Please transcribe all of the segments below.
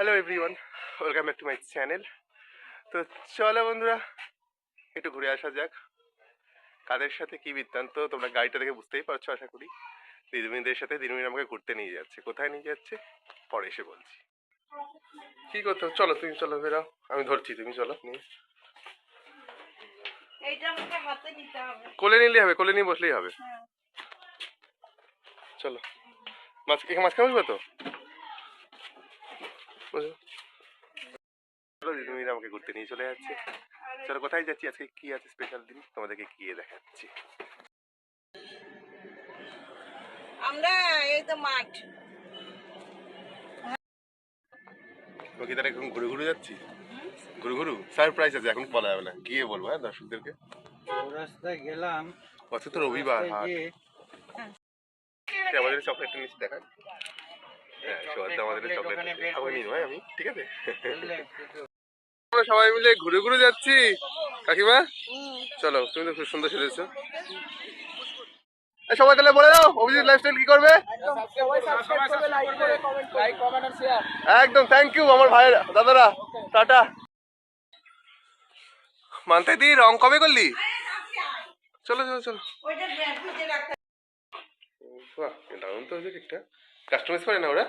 Hello everyone, welcome back to my channel. তো চলো বন্ধুরা, একটু ঘুরে আসা যাক। কাদের সাথে কি বৃত্তান্ত তোমরা গাড়িটা দেখে বুঝতেই পারছো আশা করি। দিদিমণিদের সাথে দিদিমণি আমাকে ঘুরতে নিয়ে যাচ্ছে। কোথায় নিয়ে যাচ্ছে পরে এসে বলছি। কি করতে হবে? চলো, তুমি চলো, বেরাও, আমি ধরছি, তুমি চলো নিয়ে। কোলে নিলে হবে, কোলে নিয়ে বসলেই হবে। চলো, মাঝখানে বসবে তো। চলো, দিদিমণিরা আমাকে ঘুরতে নিয়ে চলে যাচ্ছে। চলো, কোথায় যাচ্ছি, আজকে কি আছে স্পেশাল দিন তোমাদেরকে গিয়ে দেখাচ্ছি। আমরা এই তো মাঠ ওকে, তারা এখন ঘুরে ঘুরে যাচ্ছি। ঘুরু সারপ্রাইজ আছে, এখন বলা যাবে না, গিয়ে বলবো। হ্যাঁ, দর্শকদেরকে রাস্তায় গেলাম, আজকে তো রবিবার হাট। আমাদের চকলেট নিচ্ছি, দেখান। হ্যাঁ, আমাদের চকলেট খাবো নি ভাই আমি, ঠিক আছে। আমরা সবাই মিলে ঘুরে ঘুরে যাচ্ছি। কাকিমা চলো, তুমি তো খুব সুন্দর সেজেছো। সবাই তাহলে বলে দাও, অভিজিৎ লাইফস্টাইল কি করবে? একদম, থ্যাংক ইউ আমার ভাইয়েরা দাদারা, টাটা। মানতে দি, রং কবে করলি? চলো চলো চলো। বাহ, দারুণ তো হয়েছে কেকটা। কাস্টমাইজ করে না ওরা?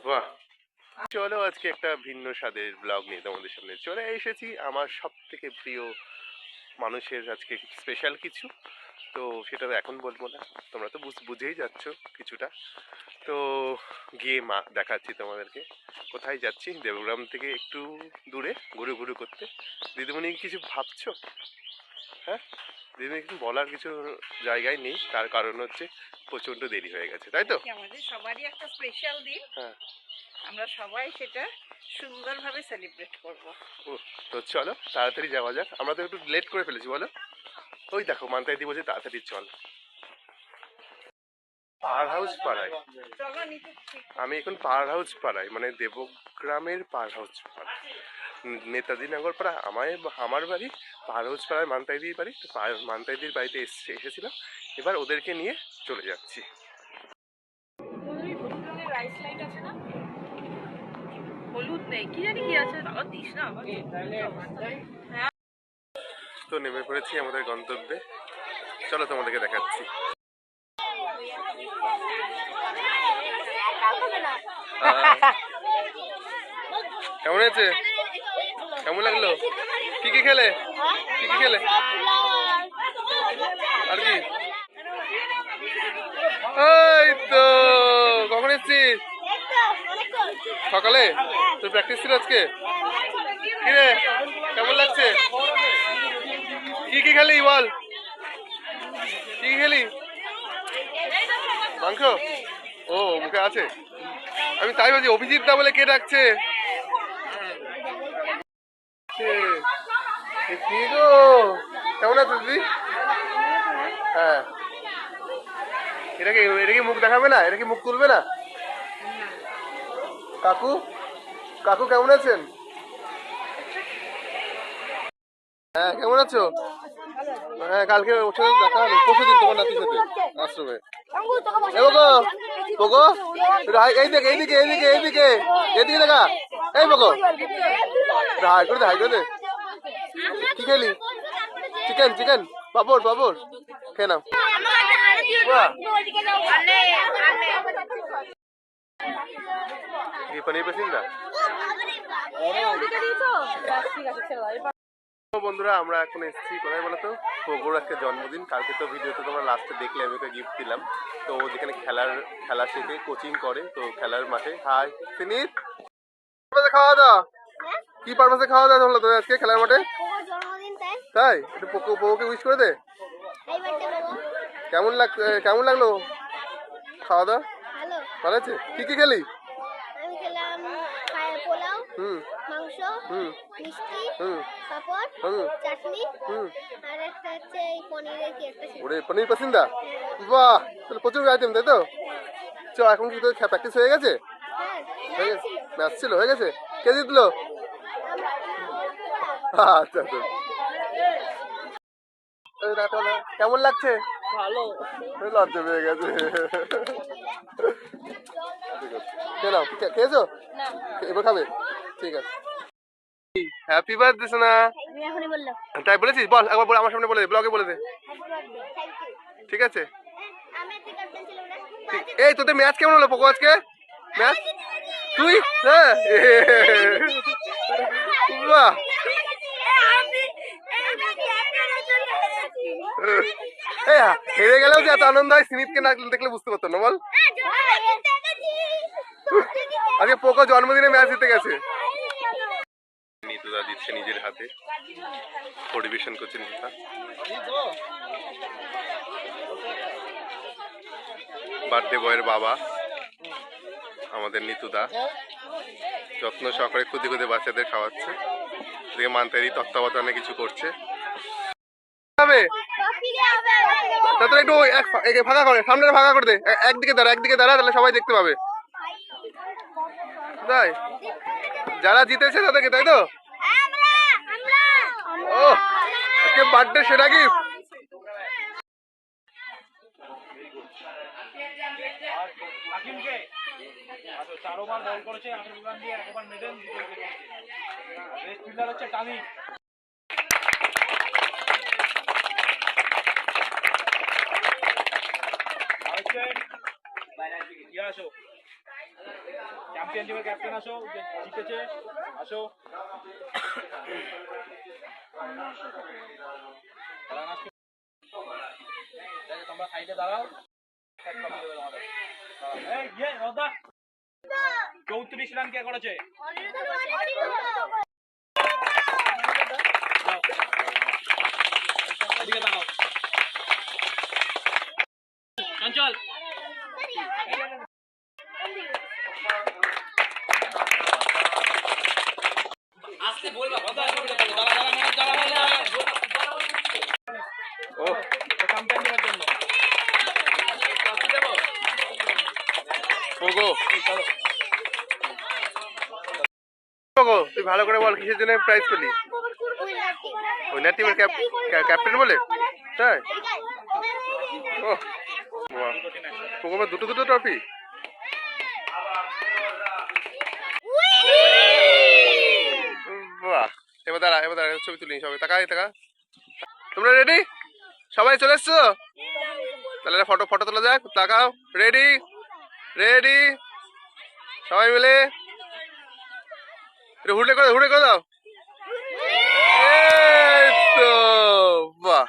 বাহ। চলো, আজকে একটা ভিন্ন স্বাদের ব্লগ নিয়ে তোমাদের সামনে চলে এসেছি। আমার সব থেকে প্রিয় মানুষের আজকে স্পেশাল কিছু, তো সেটা তো এখন বলবো না, তোমরা তো বুঝেই যাচ্ছ কিছুটা। তো গিয়ে দেখাচ্ছি তোমাদেরকে কোথায় যাচ্ছি। দেবগ্রাম থেকে একটু দূরে ঘুরে ঘুরে করতে। দিদিমণি কিছু ভাবছো? হ্যাঁ, দিদিমণি কিছু বলার কিছু জায়গায় নেই, তার কারণ হচ্ছে প্রচন্ড দেরি হয়ে গেছে, তাই তো? আমাদের সবারই একটা স্পেশাল দিন। হ্যাঁ, আমরা সবাই সেটা সুন্দরভাবে সেলিব্রেট করব। তো চলো তাড়াতাড়ি যাওয়া যাক। আমরা তো একটু লেট করে ফেলেছি বলো। ওই দেখো মান্তাই দি বলছে তাড়াতাড়ি চল। পাওয়ার হাউস পাড়ায় আমি এখন, পাওয়ার হাউস পাড়ায় মানে দেবগ্রামের পাওয়ার হাউস পাড়ায়, নেতাজি নগর পাড়া আমার বাড়ি, পাওয়ার হাউস পাড়ায় মান্তাইদির বাড়ি। তো মান্তাইদির বাড়িতে এসেছিলাম, এবার ওদেরকে নিয়ে চলে যাচ্ছি। হলুদ নেই, কি জানি কি আছে, বাবা দিস না আমাকে। তো নেমে পড়েছি আমাদের গন্তব্যে, চলো তোমাদেরকে দেখাচ্ছি। কেমন আছে? কেমন লাগলো? কি কি খেলে? কি কি খেলে? আর কি? এই তো, কখন এসছিস? সকালে? তোর প্র্যাকটিস ছিল আজকে? কি রে, কেমন লাগছে? কি কি খেলি বল? কি খেলি? মাংস? ও, মুখে আছে। আমি তাই বলছি, অভিজিৎ দা বলে কে ডাকছে? কি গো, কেমন আছো দিদি? হ্যাঁ, এটা কি মুখ দেখাবে না? এটা কি মুখ তুলবে না? কাকু, কাকু কেমন আছেন? হ্যাঁ, কেমন আছো? হ্যাঁ, কালকে ওর সাথে দেখা হলো, পরশুদিন তোমার নাতির সাথে আশ্রমে। বগো, এইদিকে এইদিকে এইদিকে এইদিকে এইদিকে দেখা। এই বগো, হাই করে দে, হাই করে দে। কি খেলি? চিকেন চিকেন, পাপড় পাপড় খেয়ে নাও। পনির পসিন্দা। বন্ধুরা, আমরা এখন এসেছি কোথায় বলতো? পগোর আজকে জন্মদিন। কালকে তো ভিডিওতে তোমরা লাস্টে দেখলে আমি ওকে গিফট দিলাম। তো ও যেখানে খেলা শেখে, কোচিং করে, তো খেলার মাঠে। হাই সিনিত, খাওয়া দাওয়া কি পারপাসে খাওয়া দাওয়া হলো তোর আজকে খেলার মাঠে? তাই, একটু পগোকে উইশ করে দে। কেমন লাগলো খাওয়া দাওয়া? ভালো আছে। কি কি খেলি? আমি খেলাম পোলাও, মাংস, মিষ্টি, পাপড়, চাটনি, আর একটা হচ্ছে এই পনিরের কি একটা ছিল। ওরে, পনির পছন্দা। বাহ, তাহলে প্রচুর আইটেম, তাই তো? চ, এখন কি তোর প্র্যাকটিস হয়ে গেছে? হয়ে গেছে, ম্যাচ ছিল, হয়ে গেছে। কে জিতলো? আচ্ছা আচ্ছা। কেমন লাগছে? ভালো। লজ্জা পেয়ে গেছে। খেয়ে নাও। খেয়েছো? এবার খাবে? ঠিক আছে। হ্যাপি বার্থডে সোনা। আমি এখনই বললাম। তাই বলেছিস? বল একবার বলে, আমার সামনে বলে দে, ব্লগে বলে দে। Thank you. ঠিক আছে। আমি আজকে ক্যাপ্টেন ছিলাম না। এই তোদের ম্যাচ কেমন হলো পোকো আজকে? ম্যাচ তুই? হ্যাঁ। বাহ। এই হেরে গেলেও যে এত আনন্দ হয় স্মিথকে না দেখলে বুঝতে পারতো না, বল। আজকে পোকো জন্মদিনে ম্যাচ জিতে গেছে। নিতুদা দিচ্ছে নিজের হাতে, পরিবেশন করছে নিতুদা। বার্থডে বয়ের বাবা আমাদের নিতুদা যত্ন সহকারে খুদে খুদে বাচ্চাদের খাওয়াচ্ছে। এদিকে মান্তারি তত্ত্বাবধানে কিছু করছে। তারপরে একটু ফাঁকা করে, সামনে ফাঁকা করে দে, একদিকে দাঁড়া তাহলে সবাই দেখতে পাবে। তাই যারা জিতেছে তাদেরকে, তাই তো? ও আজকে বার্থডে সেরা গিফট। হাকিমকে 4 ওভার বল করেছে, 18 রান দিয়ে 1 ওভার মেডেল জিতেছে। বেস্ট ফিল্ডার হচ্ছে টানি। আসো চ্যাম্পিয়ন টিমের ক্যাপ্টেন, আসো যে জিতেছে, আসো। তোমরা সাইডে দাঁড়াও। 34 রান কে করেছে? চঞ্চল আসতে বলবা কথা বলবে, দাঁড়া ও চ্যাম্পিয়ন টিমের জন্য পোগো পোগো তুই ভালো করে বল, কিসের জন্য প্রাইজ পেলি? উইনার টিমের ক্যাপ্টেন বলে? তাই? ও পোগো দুটো ট্রফি। বাহ। এবার দাঁড়া ছবি তুলি সবাই। তাকা। তোমরা রেডি? সবাই চলে এসছো? তাহলে ফটো তোলা যাক। তাকাও। রেডি সবাই মিলে হুড়ে করে দাও। তো বাহ,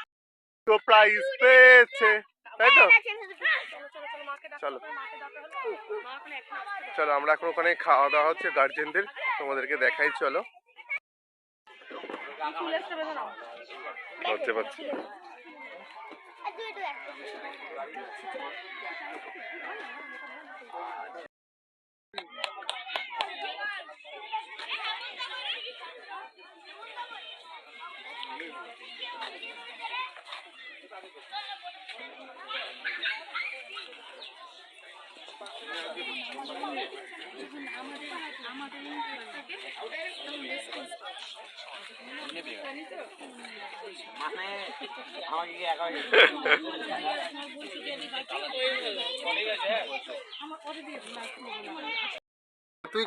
তো প্রাইজ পেয়েছে, তাই তো? চলো আমরা এখন ওখানে খাওয়া দাওয়া হচ্ছে গার্জেনদের, তোমাদেরকে দেখাই। চলো পাচ্ছি। তুই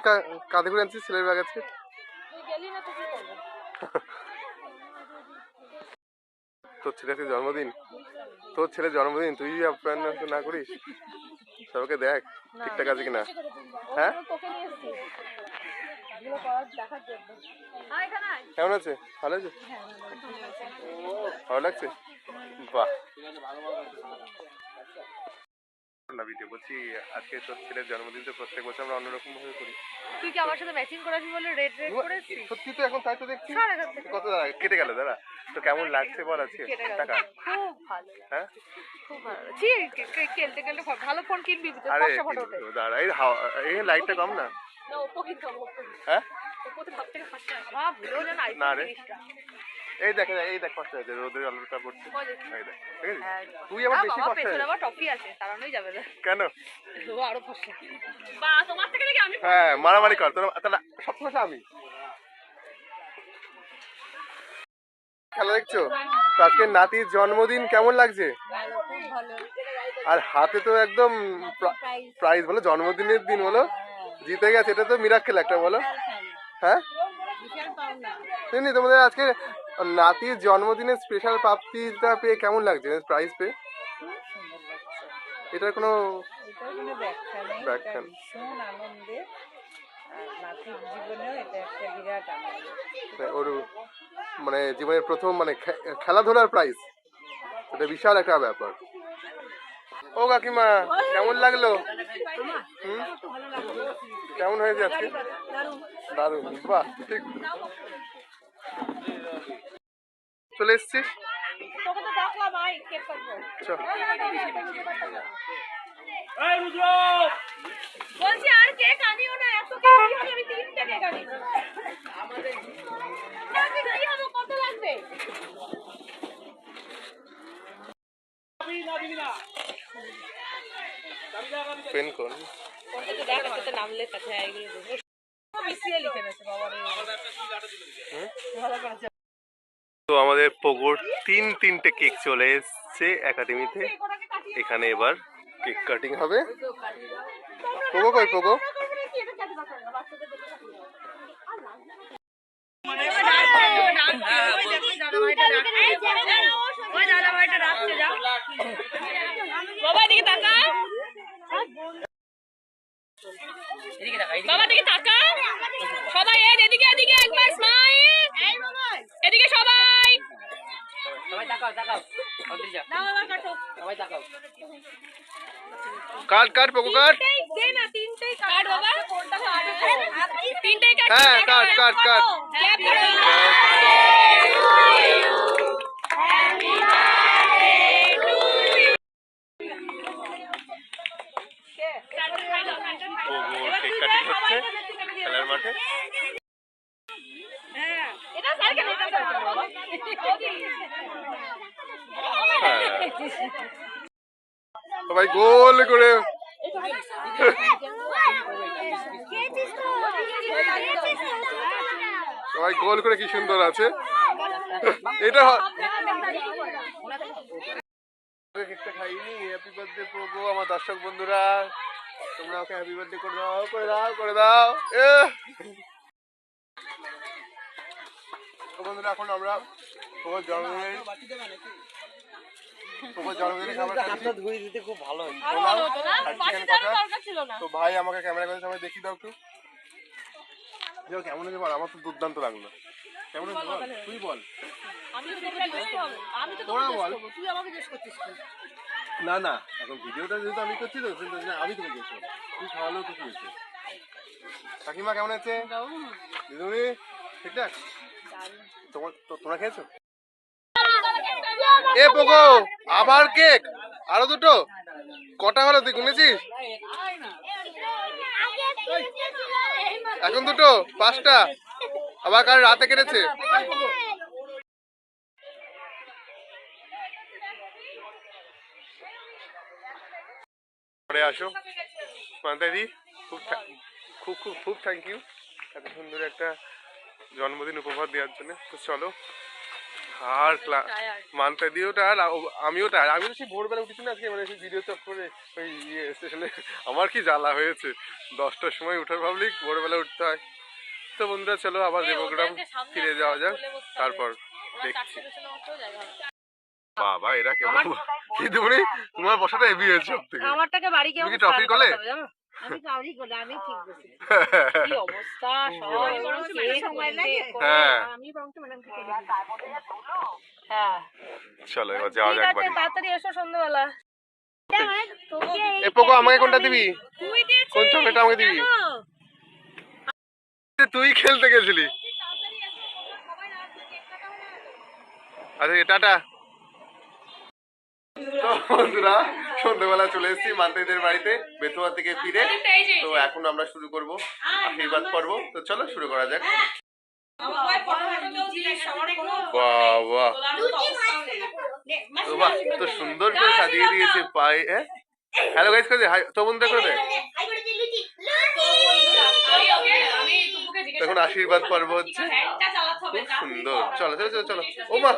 কাঁধে করে আনছিস ছেলের ব্যাগ আজকে? তোর ছেলের জন্মদিন তুই আপ্যায়ন না করিস? সবাইকে দেখ ঠিকঠাক আছে কিনা। হ্যাঁ কেমন আছে? ভালো আছে? ভালো লাগছে? বাহ। না ভিডিও বলছি, আজকে তোর ছেলের জন্মদিন তো প্রত্যেক বছর আমরা অন্যরকম ভাবে করি। তুই কি আমার সাথে ম্যাচিং করাবি বলে রেড করেছিস? সত্যি তো এখন তাই তো দেখছি। কত কেটে গেল দাদা, তো কেমন লাগছে বল আজকে? টাকা খুব ভালো। হ্যাঁ খুব ভালো। খেলতে ভালো ফোন কিনবি তো, আরে ফটো ওঠে। দাঁড়া, এই লাইটটা কম না? না ওপো কিনতে হবে। হ্যাঁ ওপোতে সবথেকে ফাস্ট আছে। বাহ ভুলেও যেন আইফোন না রে, 30টা। এই দেখ কষ্ট হয়েছে, রোদের আলোটা পড়ছে। এই দেখ, ঠিক আছে? হ্যাঁ, তুই আবার বেশি বাবা কষ্ট পেছনে হয়েছে। আবার টপি আছে, তাড়ানোই যাবে না। কেন? ও আরো ফসে। বা তোমার থেকে দেখি আমি হ্যাঁ মারামারি কর তোরা, তাহলে সব সময় আমি খেলা দেখছো তো। আজকে নাতির জন্মদিন কেমন লাগছে? ভালো, খুব ভালো। আর হাতে তো একদম প্রাইজ বলো, জন্মদিনের দিন বলো, জিতে গেছে, এটা তো মিরাক্কেল একটা, বলো। হ্যাঁ বিশাল পাওনা। এমনি তোমাদের আজকে নাতির জন্মদিনের স্পেশাল প্রাপ্তিটা পেয়ে কেমন লাগছে, প্রাইজ পেয়ে? খুব সুন্দর লাগছে। এটার কোনো এটার কোনো ব্যাখ্যা নেই, এটা ব্যাখ্যা নেই। ভীষণ আনন্দের। আর নাতির জীবনেও এটা একটা বিরাট আনন্দ। ওর মানে জীবনের প্রথম মানে খেলাধুলার প্রাইজ, এটা বিশাল একটা ব্যাপার। ও কাকিমা, কেমন লাগলো? কেমন হয়েছে আজকে? দারুণ, বাহ, ঠিক। চলে এসছিস? তোকে তো ডাকলাম, আয় কেক কাটবো। চল। এই রুদ্র বলছি আর কেক আনিও না, এত কেক কি হবে? আমি 3টে কেক আনি। আমাদের কি হবে, কত লাগবে? পেন কোন? ওটা দেখ, এটাতে নাম লেখা আছে, এইগুলো দেখো। বিসিএ লিখে দিয়েছে বাবা রে। ভালো করেছে। তো আমাদের পোগোর তিনটে কেক চলে এসছে একাডেমিতে। এখানে এবার কেক কাটিং হবে। পোগো কই পোগো? বাবা দিকে তাকা, বাবা দিকে তাকা, সবাই এদিকে এদিকে একবার স্মাইল, এদিকে সবাই তাকাও তাকাও, নাও বাবা কাটো, সবাই তাকাও। কাট কাট পোগো কাট। দে না, 3টেই কাট বাবা, কোনটা কাট? 3টেই কাট। হ্যাঁ কাট কাট কাট। ক্ল্যাপ করো। পোগোর কেক কাটিং হচ্ছে খেলার মাঠে। এটা সার্কেল, এটা সার্কেল বাবা। হ্যাঁ। সবাই গোল করে সবাই গোল করে কি সুন্দর আছে এটা। কেকটা খাইনি। Happy birthday Pogo. আমার দর্শক বন্ধুরা, তোমরা ওকে হ্যাপি বার্থডে করে দাও, করে দাও, করে দাও। তো বন্ধুরা, এখন আমরা পোগোর জন্মদিনে খাবার খাচ্ছি। খুব ভালো হয়। তো ভাই আমাকে ক্যামেরা করে সবাই দেখিয়ে দাও একটু। কেমন হয়েছে বল? আমার তো দুর্দান্ত লাগলো। কেমন হয়েছে বল, তুই বল। তোরা বল। না না, এখন ভিডিওটা যেহেতু আমি করছি তো আমি তোকে জিজ্ঞেস করবো, তুই খাওয়ালেও কিছু হয়েছে। কাকিমা কেমন আছে? দিদিমণি ঠিকঠাক? তোমরা খেয়েছো? এ পোগো, আবার কেক? আরো দুটো? কটা হলো তুই গুনেছিস? এখন দুটো, 5টা। আবার কাল রাতে কেটেছে। আসো মান্তাদি, খুব খুব খুব খুব থ্যাংক ইউ এত সুন্দর একটা জন্মদিন উপহার দেওয়ার জন্য। তো চলো। আর মান্তাদিও টায়ার, আমিও টায়ার। আমি তো সেই ভোরবেলা উঠেছি না আজকে, মানে সেই ভিডিও চক করে ওই স্টেশনে। আমার কি জ্বালা হয়েছে, 10টার সময় উঠার ভাবলি ভোরবেলা উঠতে হয়। তো বন্ধুরা চলো আবার দেবগ্রাম ফিরে যাওয়া যাক, তারপর দেখছি। বাবা এরা কেমন দিদিমণি, তোমার বসাটা হেভি হয়েছে সব থেকে। আমারটাকে বাড়ি গিয়ে তুমি কি ট্রফি করলে? আমি কাউরি করলে, আমি ঠিক বসে। কি অবস্থা, সবাই বরং সময় লাগে। হ্যাঁ আমি বরং তো ম্যাডাম থেকে হ্যাঁ চলো এবার যাওয়া যাক বাড়ি। তাড়াতাড়ি এসো সন্ধ্যাবেলা। এ পোগো, আমাকে কোনটা দিবি? তুই দিয়েছিস কোন চকলেটটা আমাকে দিবি? তুই খেলতে গেছিলি। আচ্ছা টাটা। তো বন্ধুরা, সন্ধ্যাবেলা চলে এসেছি মান্তাইদের বাড়িতে বেতুয়া থেকে ফিরে। তো এখন আমরা শুরু করব আশীর্বাদ পর্ব। তো চলো শুরু করা যাক। বাবা বাহ, তো সুন্দর করে সাজিয়ে দিয়েছে পায়ে। হ্যালো গাইস, করে হাই তো বন্ধু করে দে। এখন আশীর্বাদ পর্ব হচ্ছে, খুব সুন্দর। চলো চলো চলো চলো। ও মা,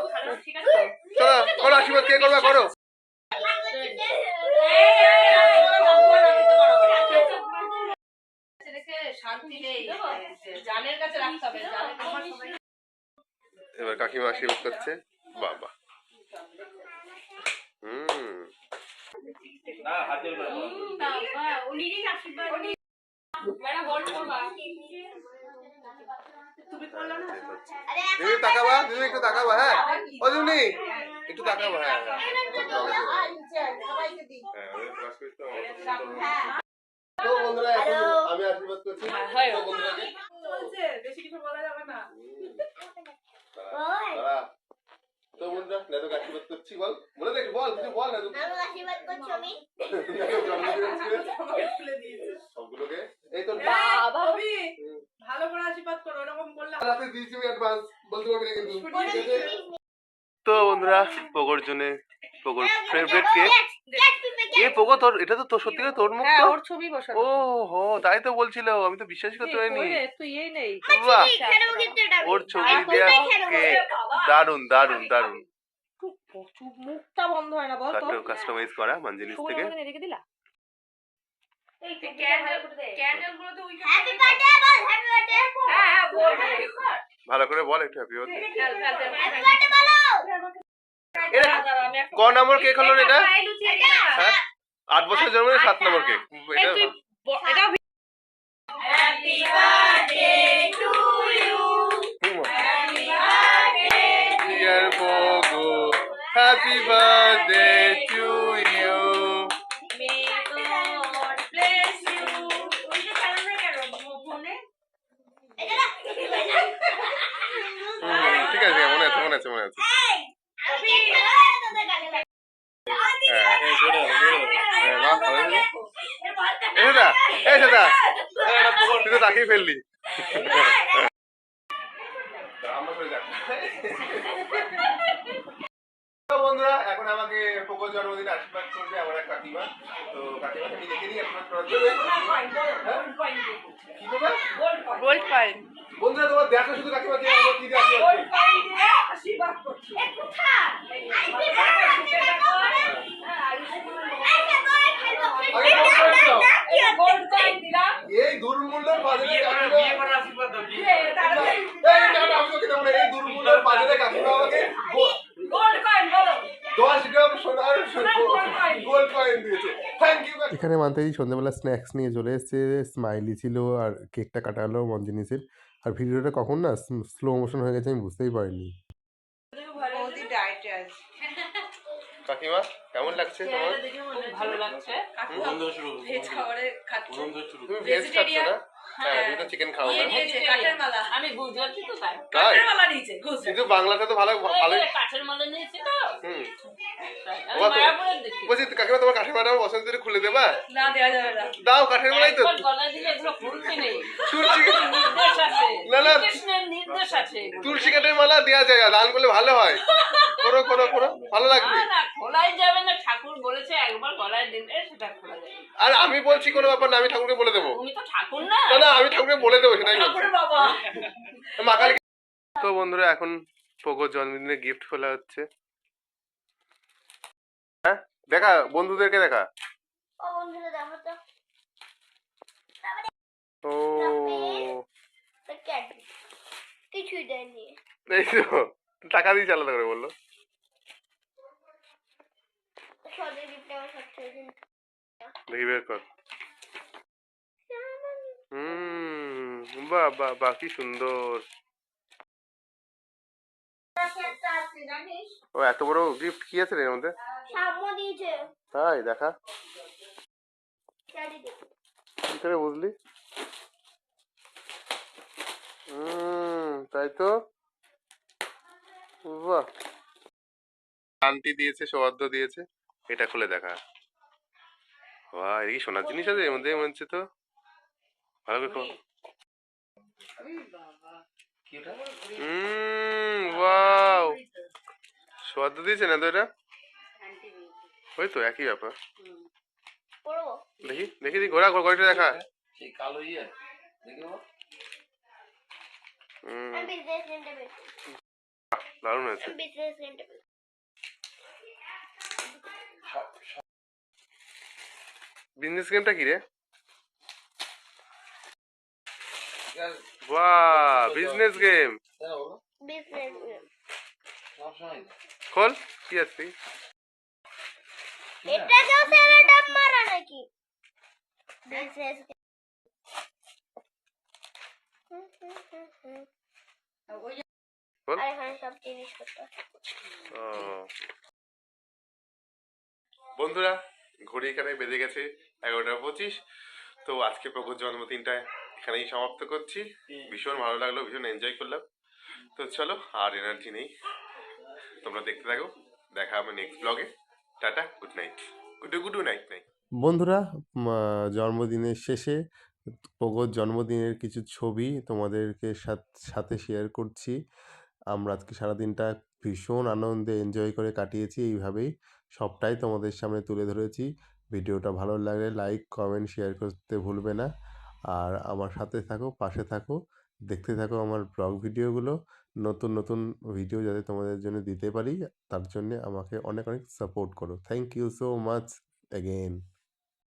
চলো করো আশীর্বাদ। কে করবা করো। এবার কাকিমা আশীর্বাদ করছে। বাবা না হাতে করে দিদি তাকাবা, দিদি একটু তাকাবা। হ্যাঁ ও দিদি একটু তাকাবা। হ্যাঁ তো বন্ধুরা এখন আমি আশীর্বাদ করছি তো বন্ধুরাকে। দাঁড়া। তো বন্ধুরা নেতো আশীর্বাদ করছি, বল বলে দেখ, বল কিছু বল না। আমি আশীর্বাদ করছি আমি সবগুলোকে এই তো ভালো করে আশীর্বাদ করো, এরকম করলে রাতে দিয়েছি অ্যাডভান্স বলতে পারবি না কিন্তু। তো বন্ধুরা পোগোর জন্য পোগোর ফেভারিট কেক। এ পোগো তোর, এটা তো তোর সত্যি করে তোর মুখ তো? ওর ছবি বসানো। ও হো তাই তো বলছিল, আমি তো বিশ্বাস করতে পারিনি। তুই এই নেই বাহ, ওর ছবি দেয়া কেক দারুন দারুন দারুন। মুখটা বন্ধ হয় না বল তো। কাস্টমাইজ করা মঞ্জিনিস থেকে। এদিকে দিলা হ্যাপি বার্থডে বল, হ্যাপি বার্থডে। হ্যাঁ বল ভালো করে বল একটু হ্যাপি বার্থডে। হ্যাপি বার্থডে বলো। ক নম্বর কেক হলো এটা? হ্যাঁ 8 বছর জন্মের 7 নম্বর কেক। এটা এটা happy birthday to you dear Pogo, happy birthday to you. May God bless you. ঠিক আছে মনে আছে মনে আছে মনে আছে। আমি কেক খাবো তোদের কাছে। তুই তো তাকেই ফেললি। বন্ধুরা এখন আমাকে পোগোর জন্মদিনে আশীর্বাদ করবে আমার এক কাকিমা। তো কাকিমাকে আমি দেখে নিই আশীর্বাদ করার জন্য। কি করবে? Gold coin. বন্ধুরা তোমার দেখো শুধু কাকিমাকে আমার কি দিয়ে আশীর্বাদ করছে। এই দুর্মূল্যের বাজারে কাকিমা এই দুর্মূল্যের বাজারে কাকিমা আমাকে 10 গ্রাম সোনার গোল্ড কয়েন দিয়েছে। Thank you. এখানে মান্তাজি সন্ধ্যাবেলা স্ন্যাক্স নিয়ে চলে এসেছে। স্মাইলি ছিল আর কেকটা কাটা হলো মঞ্জিনিসের। আর ভিডিওটা কখন না স্লো মোশন হয়ে গেছে আমি বুঝতেই পারিনি। কাকিমা কেমন লাগছে তোমার? ভালো লাগছে। ভেজ খাবারে খাচ্ছি। তুমি ভেজ খাচ্ছ না? হ্যাঁ তুমি তো চিকেন খাও না। কাঠের মালা। আমি গুজরাটি তো তাই। তাই? কাঠের মালা নিয়েছে গুজরাটি। কিন্তু বাংলাটা তো ভালো ভালোই। কাঠের মালা নিয়েছে তো। আমি ওবা তো মায়াপুরের দেখি। বলছি কাকিমা তোমার কাঠের মালাটা পছন্দ করে খুলে দেবা? না দেওয়া যাবে না। দাও কাঠের মালাই তো। একবার গলায় দিলে এগুলো খুলতে নেই। তুলসী নির্দেশ আছে। না না কৃষ্ণের নির্দেশ আছে। তুলসী কাঠের মালা দেওয়া যায়, দান করলে ভালো হয়। করো করো করো ভালো লাগবে। না না খোলাই যাবে না, ঠাকুর বলেছে একবার গলায় দিলে সেটা খোলা যাবে। আর আমি বলছি কোনো ব্যাপার না, আমি ঠাকুরকে বলে দেবো। তুমি তো ঠাকুর না। না না আমি ঠাকুরকে বলে দেবো সেটাই বলছি। ঠাকুর বাবা। মা কালী। তো বন্ধুরা এখন পোগোর জন্মদিনে গিফট খোলা হচ্ছে। হ্যাঁ দেখা বন্ধুদেরকে দেখা। ও বন্ধুরা দেখো তো। ও কিছুই দেয়নি। এই তো টাকা দিয়ে আলাদা করে বললো। সদের গিফট আমার সবচেয়ে দেখি বের কর। বাহ বাহ বাহ কি সুন্দর। ও এত বড় গিফট কি আছে এর মধ্যে? সামনে দিয়েছে। তাই দেখা চারি দেখো। কি করে বুঝলি? তাই তো। বাহ শান্তি দিয়েছে, সৌহার্দ্য দিয়েছে। এটা খুলে দেখা। বাহ এই সোনার জিনিস আছে এর মধ্যে মনে হচ্ছে তো। ভালো করে খোল। ওয়াও সৌহার্দ্য দিয়েছে না তো এটা? ওই তো একই ব্যাপার। দেখি দেখি দেখি ঘোরা ঘড়িটা দেখা। কালো ইয়ে দেখো দারুণ হয়েছে। বিজনেস গেমটা কি রে? বাহ, বিজনেস গেম। বিজনেস খোল, কি আছে? এটা কেউ সেলোটেপ মারা নাকি? বিজনেস খোল। আর এখানে সব জিনিসপত্র। ও। বন্ধুরা, ঘড়ি এখানে বেজে গেছে 11:25। তো আজকে প্রভুর জন্মদিনটা এখানেই সমাপ্ত করছি। ভীষণ ভালো লাগলো, ভীষণ এনজয় করলাম। তো চলো, আর এনার্জি নেই, তোমরা দেখতে থাকো। দেখা হবে নেক্সট ব্লগে। Tata, good night, good night night. বন্ধুরা, জন্মদিনের শেষে প্রগত জন্মদিনের কিছু ছবি তোমাদেরকে সাথে শেয়ার করছি। আমরা আজকে সারাদিনটা ভীষণ আনন্দে এনজয় করে কাটিয়েছি। এইভাবেই সবটাই তোমাদের সামনে তুলে ধরেছি। ভিডিওটা ভালো লাগলে লাইক, কমেন্ট, শেয়ার করতে ভুলবে না। আর আমার সাথে থাকো, পাশে থাকো, দেখতে থাকো আমার ব্লগ ভিডিওগুলো। নতুন নতুন ভিডিও যাতে তোমাদের জন্য দিতে পারি, তার জন্যে আমাকে অনেক অনেক সাপোর্ট করো। Thank you so much again.